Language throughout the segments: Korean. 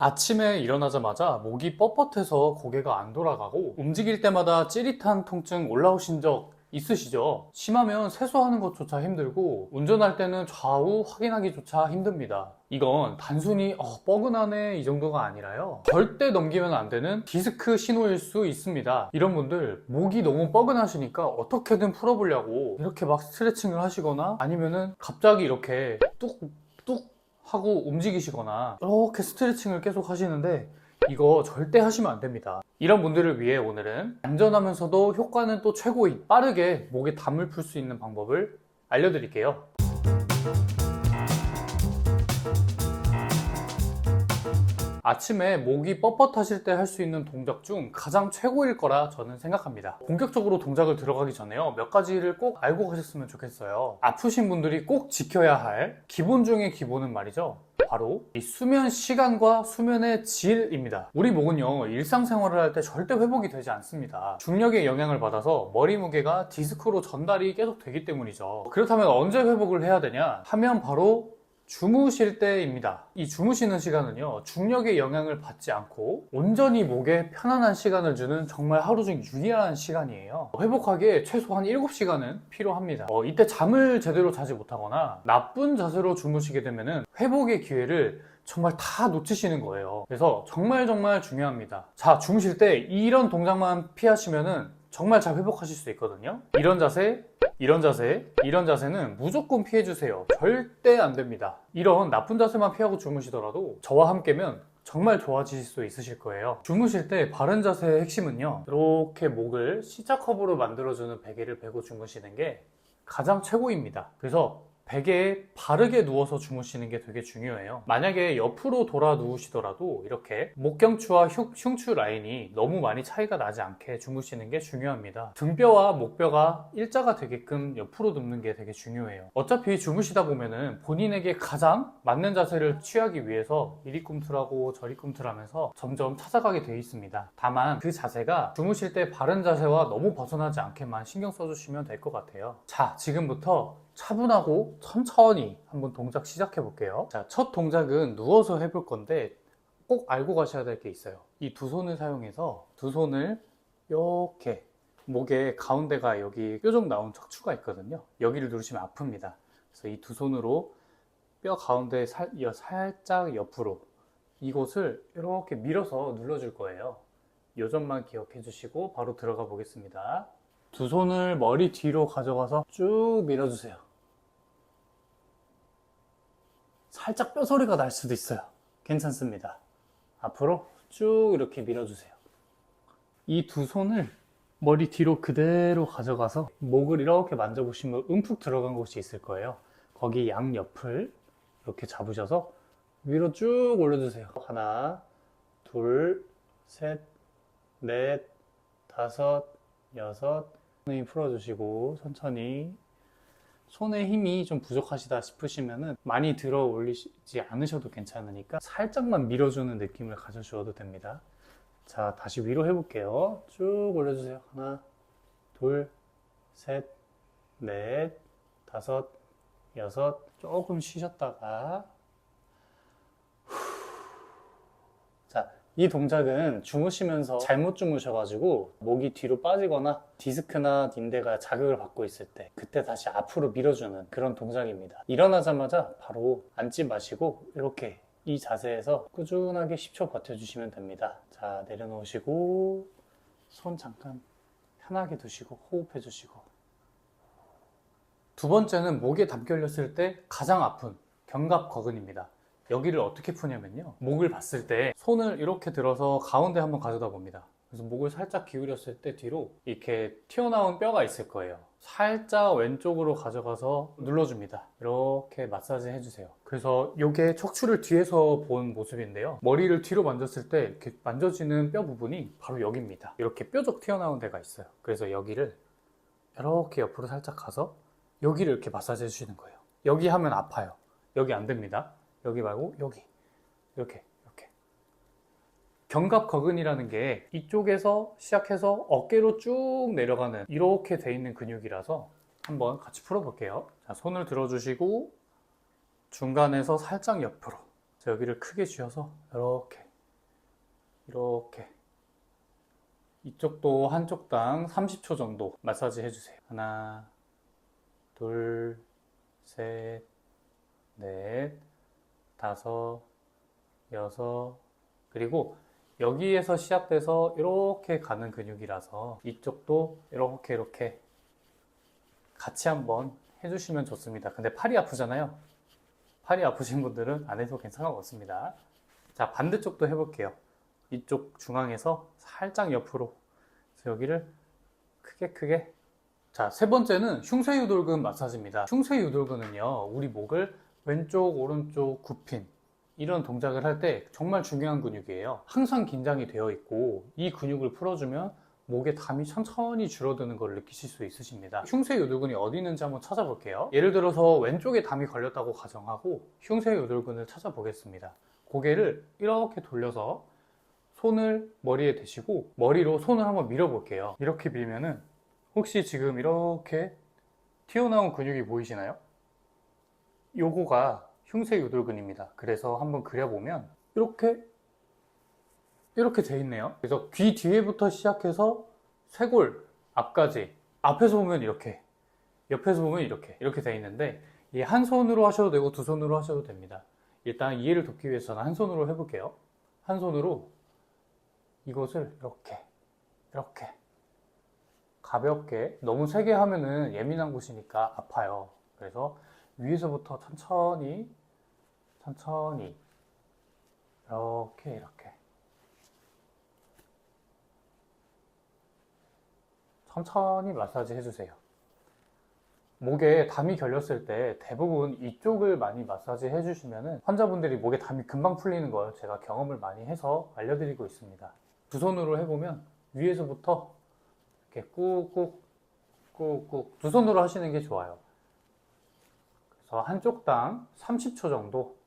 아침에 일어나자마자 목이 뻣뻣해서 고개가 안 돌아가고 움직일 때마다 찌릿한 통증 올라오신 적 있으시죠? 심하면 세수하는 것조차 힘들고 운전할 때는 좌우 확인하기조차 힘듭니다. 이건 단순히 뻐근하네 이 정도가 아니라요, 절대 넘기면 안 되는 디스크 신호일 수 있습니다. 이런 분들 목이 너무 뻐근하시니까 어떻게든 풀어보려고 이렇게 막 스트레칭을 하시거나 아니면은 갑자기 이렇게 뚝뚝 하고 움직이시거나 이렇게 스트레칭을 계속 하시는데 이거 절대 하시면 안 됩니다. 이런 분들을 위해 오늘은 안전하면서도 효과는 또 최고인 빠르게 목에 담을 풀 수 있는 방법을 알려드릴게요. 아침에 목이 뻣뻣하실 때 할 수 있는 동작 중 가장 최고일 거라 저는 생각합니다. 본격적으로 동작을 들어가기 전에요, 몇 가지를 꼭 알고 가셨으면 좋겠어요. 아프신 분들이 꼭 지켜야 할 기본 중의 기본은 말이죠, 바로 이 수면 시간과 수면의 질입니다. 우리 목은요, 일상생활을 할 때 절대 회복이 되지 않습니다. 중력의 영향을 받아서 머리 무게가 디스크로 전달이 계속 되기 때문이죠. 그렇다면 언제 회복을 해야 되냐 하면 바로 주무실 때입니다. 이 주무시는 시간은요, 중력의 영향을 받지 않고 온전히 목에 편안한 시간을 주는 정말 하루 중 유일한 시간이에요. 회복하기에 최소한 7시간은 필요합니다. 이때 잠을 제대로 자지 못하거나 나쁜 자세로 주무시게 되면 회복의 기회를 정말 다 놓치시는 거예요. 그래서 정말 중요합니다. 자, 주무실 때 이런 동작만 피하시면은 정말 잘 회복하실 수 있거든요. 이런 자세, 이런 자세, 이런 자세는 무조건 피해주세요. 절대 안 됩니다. 이런 나쁜 자세만 피하고 주무시더라도 저와 함께면 정말 좋아지실 수 있으실 거예요. 주무실 때 바른 자세의 핵심은요, 이렇게 목을 C자컵으로 만들어주는 베개를 베고 주무시는 게 가장 최고입니다. 그래서 베개에 바르게 누워서 주무시는 게 되게 중요해요. 만약에 옆으로 돌아 누우시더라도 이렇게 목경추와 흉추 라인이 너무 많이 차이가 나지 않게 주무시는 게 중요합니다. 등뼈와 목뼈가 일자가 되게끔 옆으로 눕는 게 되게 중요해요. 어차피 주무시다 보면은 본인에게 가장 맞는 자세를 취하기 위해서 이리 꿈틀하고 저리 꿈틀하면서 점점 찾아가게 돼 있습니다. 다만 그 자세가 주무실 때 바른 자세와 너무 벗어나지 않게만 신경 써주시면 될 것 같아요. 자, 지금부터 차분하고 천천히 한번 동작 시작해 볼게요. 자, 첫 동작은 누워서 해볼 건데 꼭 알고 가셔야 될 게 있어요. 이 두 손을 사용해서 두 손을 이렇게 목에 가운데가 여기 뾰족 나온 척추가 있거든요. 여기를 누르시면 아픕니다. 그래서 이 두 손으로 뼈 가운데 살짝 옆으로 이곳을 이렇게 밀어서 눌러줄 거예요. 이 점만 기억해 주시고 바로 들어가 보겠습니다. 두 손을 머리 뒤로 가져가서 쭉 밀어주세요. 살짝 뼈소리가 날 수도 있어요. 괜찮습니다. 앞으로 쭉 이렇게 밀어주세요. 이 두 손을 머리 뒤로 그대로 가져가서 목을 이렇게 만져보시면 움푹 들어간 곳이 있을 거예요. 거기 양옆을 이렇게 잡으셔서 위로 쭉 올려주세요. 하나, 둘, 셋, 넷, 다섯, 여섯. 손에 풀어주시고 천천히. 손에 힘이 좀 부족하시다 싶으시면 많이 들어 올리지 않으셔도 괜찮으니까 살짝만 밀어주는 느낌을 가져주셔도 됩니다. 자, 다시 위로 해볼게요. 쭉 올려주세요. 하나, 둘, 셋, 넷, 다섯, 여섯. 조금 쉬셨다가 자, 이 동작은 주무시면서 잘못 주무셔가지고 목이 뒤로 빠지거나 디스크나 닌데가 자극을 받고 있을 때 그때 다시 앞으로 밀어주는 그런 동작입니다. 일어나자마자 바로 앉지 마시고 이렇게 이 자세에서 꾸준하게 10초 버텨주시면 됩니다. 자, 내려놓으시고 손 잠깐 편하게 두시고 호흡해 주시고. 두 번째는 목에 담 걸렸을 때 가장 아픈 견갑거근입니다. 여기를 어떻게 푸냐면요, 목을 봤을 때 손을 이렇게 들어서 가운데 한번 가져다 봅니다. 그래서 목을 살짝 기울였을 때 뒤로 이렇게 튀어나온 뼈가 있을 거예요. 살짝 왼쪽으로 가져가서 눌러줍니다. 이렇게 마사지 해주세요. 그래서 이게 척추를 뒤에서 본 모습인데요, 머리를 뒤로 만졌을 때 이렇게 만져지는 뼈 부분이 바로 여기입니다. 이렇게 뾰족 튀어나온 데가 있어요. 그래서 여기를 이렇게 옆으로 살짝 가서 여기를 이렇게 마사지 해주시는 거예요. 여기 하면 아파요. 여기 안 됩니다. 여기 말고 여기 이렇게 견갑거근이라는 게 이쪽에서 시작해서 어깨로 쭉 내려가는 이렇게 돼 있는 근육이라서 한번 같이 풀어볼게요. 자, 손을 들어주시고 중간에서 살짝 옆으로, 자, 여기를 크게 쥐어서 이렇게 이렇게 이쪽도 한쪽당 30초 정도 마사지 해주세요. 하나, 둘, 셋, 넷, 다섯, 여섯, 그리고 여기에서 시작돼서 이렇게 가는 근육이라서 이쪽도 이렇게 같이 한번 해주시면 좋습니다. 근데 팔이 아프잖아요. 팔이 아프신 분들은 안 해도 괜찮습니다. 자, 반대쪽도 해볼게요. 이쪽 중앙에서 살짝 옆으로, 그래서 여기를 크게. 자, 세 번째는 흉쇄유돌근 마사지입니다. 흉쇄유돌근은요, 우리 목을 왼쪽, 오른쪽 굽힌 이런 동작을 할 때 정말 중요한 근육이에요. 항상 긴장이 되어 있고 이 근육을 풀어주면 목에 담이 천천히 줄어드는 걸 느끼실 수 있으십니다. 흉쇄유돌근이 어디 있는지 한번 찾아볼게요. 예를 들어서 왼쪽에 담이 걸렸다고 가정하고 흉쇄유돌근을 찾아보겠습니다. 고개를 이렇게 돌려서 손을 머리에 대시고 머리로 손을 한번 밀어볼게요. 이렇게 밀면은 혹시 지금 이렇게 튀어나온 근육이 보이시나요? 요거가 흉쇄유돌근입니다. 그래서 한번 그려보면 이렇게 돼 있네요. 그래서 귀 뒤에부터 시작해서 쇄골 앞까지, 앞에서 보면 이렇게, 옆에서 보면 이렇게 돼 있는데 이 한 손으로 하셔도 되고 두 손으로 하셔도 됩니다. 일단 이해를 돕기 위해서 저는 한 손으로 해볼게요. 한 손으로 이것을 이렇게 가볍게, 너무 세게 하면은 예민한 곳이니까 아파요. 그래서 위에서부터 천천히 이렇게 천천히 마사지 해주세요. 목에 담이 걸렸을 때 대부분 이쪽을 많이 마사지 해주시면 환자분들이 목에 담이 금방 풀리는 걸 제가 경험을 많이 해서 알려드리고 있습니다. 두 손으로 해보면 위에서부터 이렇게 꾹꾹 두 손으로 하시는 게 좋아요. 그래서 한쪽당 30초 정도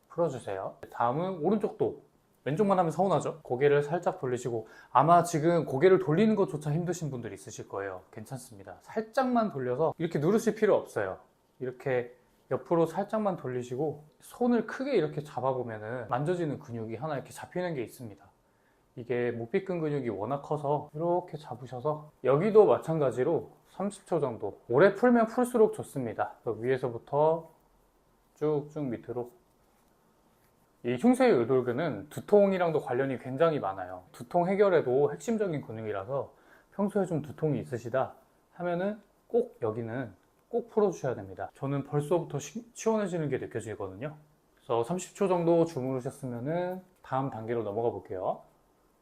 풀어주세요. 다음은 오른쪽도, 왼쪽만 하면 서운하죠? 고개를 살짝 돌리시고, 아마 지금 고개를 돌리는 것조차 힘드신 분들이 있으실 거예요. 괜찮습니다. 살짝만 돌려서 이렇게 누르실 필요 없어요. 이렇게 옆으로 살짝만 돌리시고 손을 크게 이렇게 잡아보면은 만져지는 근육이 하나 이렇게 잡히는 게 있습니다. 이게 목비근 근육이 워낙 커서 이렇게 잡으셔서 여기도 마찬가지로 30초 정도, 오래 풀면 풀수록 좋습니다. 위에서부터 쭉쭉 밑으로. 이 흉쇄유돌근은 두통이랑도 관련이 굉장히 많아요. 두통 해결에도 핵심적인 근육이라서 평소에 좀 두통이 있으시다 하면은 꼭 여기는 꼭 풀어주셔야 됩니다. 저는 벌써부터 시원해지는 게 느껴지거든요. 그래서 30초 정도 주무르셨으면은 다음 단계로 넘어가 볼게요.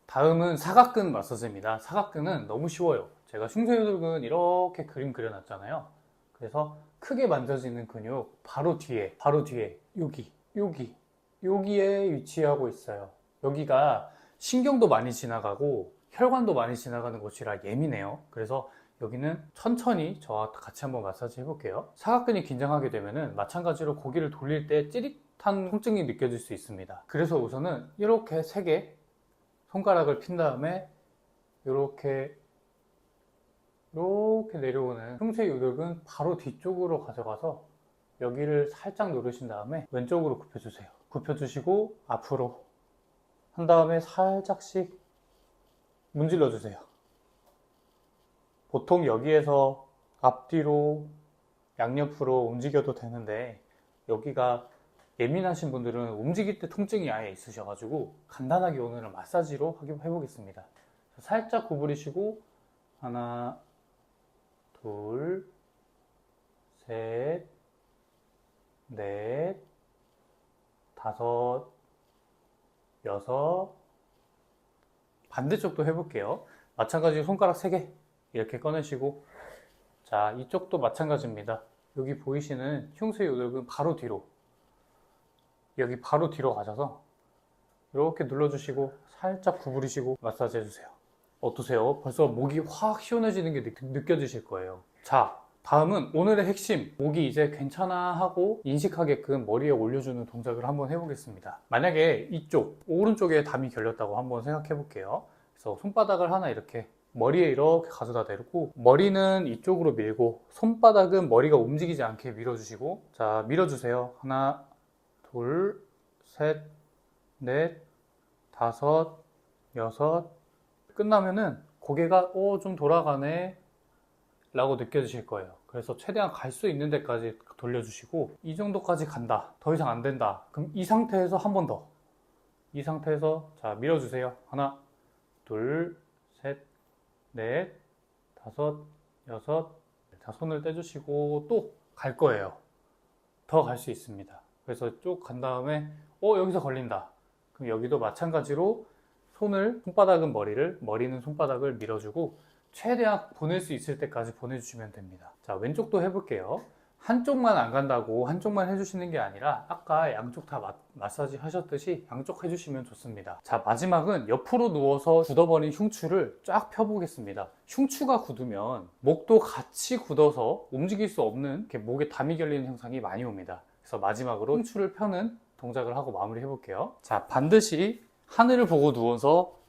다음은 사각근 마사지입니다. 사각근은 너무 쉬워요. 제가 흉쇄유돌근 이렇게 그림 그려놨잖아요. 그래서 크게 만져지는 근육 바로 뒤에 여기에 위치하고 있어요. 여기가 신경도 많이 지나가고 혈관도 많이 지나가는 곳이라 예민해요. 그래서 여기는 천천히 저와 같이 한번 마사지 해볼게요. 사각근이 긴장하게 되면은 마찬가지로 고개를 돌릴 때 찌릿한 통증이 느껴질 수 있습니다. 그래서 우선은 이렇게 3개 손가락을 핀 다음에 이렇게 내려오는 흉쇄유돌근 바로 뒤쪽으로 가져가서 여기를 살짝 누르신 다음에 왼쪽으로 굽혀주세요. 굽혀주시고 앞으로 한 다음에 살짝씩 문질러 주세요. 보통 여기에서 앞뒤로 양옆으로 움직여도 되는데 여기가 예민하신 분들은 움직일 때 통증이 아예 있으셔가지고 간단하게 오늘은 마사지로 해보겠습니다. 살짝 구부리시고 하나, 둘, 셋, 넷, 다섯, 여섯. 반대쪽도 해볼게요. 마찬가지로 손가락 3개 이렇게 꺼내시고, 자, 이쪽도 마찬가지입니다. 여기 보이시는 흉쇄유돌근 바로 뒤로, 여기 바로 뒤로 가셔서 이렇게 눌러주시고 살짝 구부리시고 마사지 해주세요. 어떠세요? 벌써 목이 확 시원해지는 게 느껴지실 거예요. 자, 다음은 오늘의 핵심, 목이 이제 괜찮아 하고 인식하게끔 머리에 올려주는 동작을 한번 해보겠습니다. 만약에 이쪽 오른쪽에 담이 걸렸다고 한번 생각해 볼게요. 그래서 손바닥을 하나 이렇게 머리에 이렇게 가져다 대고 머리는 이쪽으로 밀고 손바닥은 머리가 움직이지 않게 밀어주시고, 자, 밀어주세요. 하나, 둘, 셋, 넷, 다섯, 여섯. 끝나면은 고개가 좀 돌아가네 라고 느껴지실 거예요. 그래서 최대한 갈 수 있는 데까지 돌려주시고, 이 정도까지 간다, 더 이상 안 된다, 그럼 이 상태에서 한 번 더, 이 상태에서 자 밀어주세요. 하나, 둘, 셋, 넷, 다섯, 여섯. 자, 손을 떼주시고 또 갈 거예요. 더 갈 수 있습니다. 그래서 쭉 간 다음에 여기서 걸린다, 그럼 여기도 마찬가지로 손바닥은 머리는 손바닥을 밀어주고 최대한 보낼 수 있을 때까지 보내주시면 됩니다. 자, 왼쪽도 해볼게요. 한쪽만 안 간다고 한쪽만 해주시는 게 아니라 아까 양쪽 다 마사지 하셨듯이 양쪽 해주시면 좋습니다. 자, 마지막은 옆으로 누워서 굳어버린 흉추를 쫙 펴보겠습니다. 흉추가 굳으면 목도 같이 굳어서 움직일 수 없는, 이렇게 목에 담이 결리는 현상이 많이 옵니다. 그래서 마지막으로 흉추를 펴는 동작을 하고 마무리 해볼게요. 자, 반드시 하늘을 보고 누워서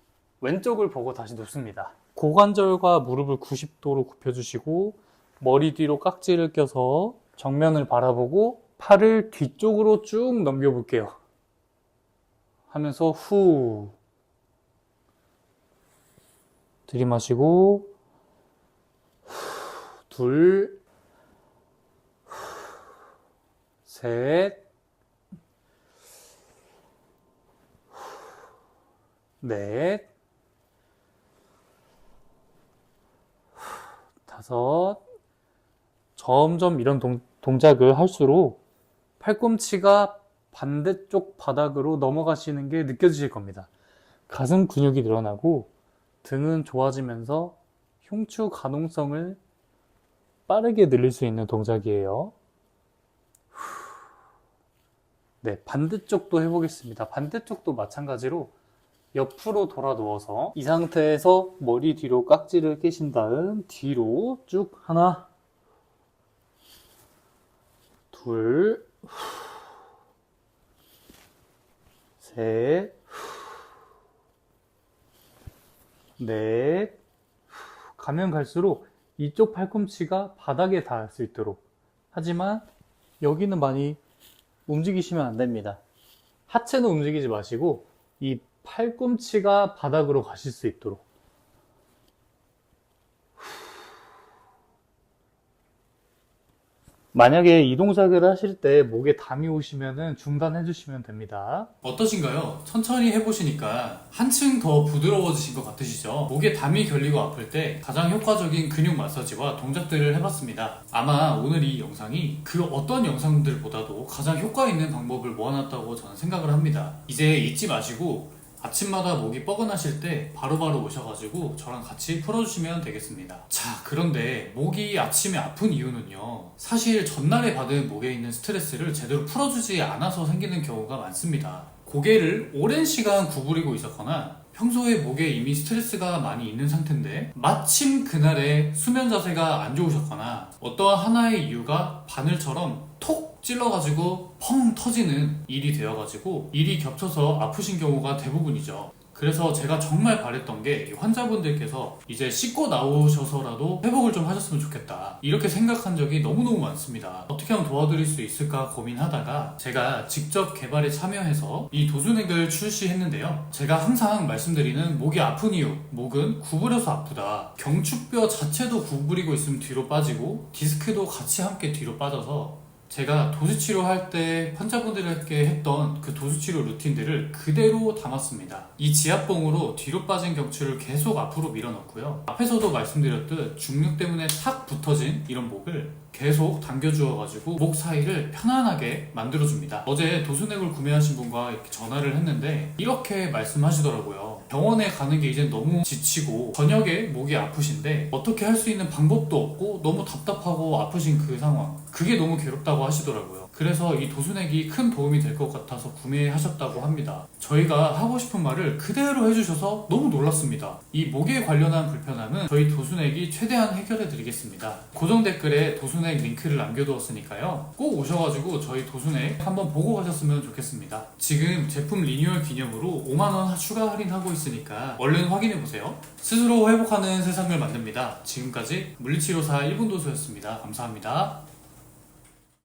왼쪽을 보고 다시 눕습니다. 고관절과 무릎을 90도로 굽혀주시고 머리 뒤로 깍지를 껴서 정면을 바라보고 팔을 뒤쪽으로 쭉 넘겨볼게요. 하면서 후 들이마시고 둘, 셋, 넷, 다섯. 점점 이런 동작을 할수록 팔꿈치가 반대쪽 바닥으로 넘어가시는 게 느껴지실 겁니다. 가슴 근육이 늘어나고 등은 좋아지면서 흉추 가동성을 빠르게 늘릴 수 있는 동작이에요. 네, 반대쪽도 해보겠습니다. 반대쪽도 마찬가지로 옆으로 돌아 누워서 이 상태에서 머리 뒤로 깍지를 끼신 다음 뒤로 쭉 하나, 둘, 셋, 넷. 가면 갈수록 이쪽 팔꿈치가 바닥에 닿을 수 있도록. 하지만 여기는 많이 움직이시면 안 됩니다. 하체는 움직이지 마시고 이 팔꿈치가 바닥으로 가실 수 있도록. 만약에 이 동작을 하실 때 목에 담이 오시면 중단해 주시면 됩니다. 어떠신가요? 천천히 해보시니까 한층 더 부드러워지신 것 같으시죠? 목에 담이 결리고 아플 때 가장 효과적인 근육 마사지와 동작들을 해봤습니다. 아마 오늘 이 영상이 그 어떤 영상들보다도 가장 효과 있는 방법을 모아놨다고 저는 생각을 합니다. 이제 잊지 마시고 아침마다 목이 뻐근하실 때 바로바로 오셔가지고 저랑 같이 풀어주시면 되겠습니다. 자, 그런데 목이 아침에 아픈 이유는요, 사실 전날에 받은 목에 있는 스트레스를 제대로 풀어주지 않아서 생기는 경우가 많습니다. 고개를 오랜 시간 구부리고 있었거나 평소에 목에 이미 스트레스가 많이 있는 상태인데 마침 그날에 수면 자세가 안 좋으셨거나 어떠한 하나의 이유가 바늘처럼 톡 찔러가지고 펑 터지는 일이 되어가지고 일이 겹쳐서 아프신 경우가 대부분이죠. 그래서 제가 정말 바랬던 게 환자분들께서 이제 씻고 나오셔서라도 회복을 좀 하셨으면 좋겠다, 이렇게 생각한 적이 너무너무 많습니다. 어떻게 하면 도와드릴 수 있을까 고민하다가 제가 직접 개발에 참여해서 이 도수넥을 출시했는데요. 제가 항상 말씀드리는 목이 아픈 이유, 목은 구부려서 아프다, 경추뼈 자체도 구부리고 있으면 뒤로 빠지고 디스크도 같이 함께 뒤로 빠져서 제가 도수치료할 때 환자분들에게 했던 그 도수치료 루틴들을 그대로 담았습니다. 이 지압봉으로 뒤로 빠진 경추를 계속 앞으로 밀어넣고요. 앞에서도 말씀드렸듯 중력 때문에 탁 붙어진 이런 목을 계속 당겨주어가지고 목 사이를 편안하게 만들어줍니다. 어제 도수넥을 구매하신 분과 이렇게 전화를 했는데 이렇게 말씀하시더라고요. 병원에 가는 게 이제 너무 지치고 저녁에 목이 아프신데 어떻게 할 수 있는 방법도 없고 너무 답답하고 아프신 그 상황, 그게 너무 괴롭다고 하시더라고요. 그래서 이 도수넥이 큰 도움이 될 것 같아서 구매하셨다고 합니다. 저희가 하고 싶은 말을 그대로 해주셔서 너무 놀랐습니다. 이 목에 관련한 불편함은 저희 도수넥이 최대한 해결해 드리겠습니다. 고정 댓글에 도수넥 링크를 남겨두었으니까요, 꼭 오셔가지고 저희 도수넥 한번 보고 가셨으면 좋겠습니다. 지금 제품 리뉴얼 기념으로 5만원 추가 할인하고 있으니까 얼른 확인해보세요. 스스로 회복하는 세상을 만듭니다. 지금까지 물리치료사 1분 도수였습니다. 감사합니다.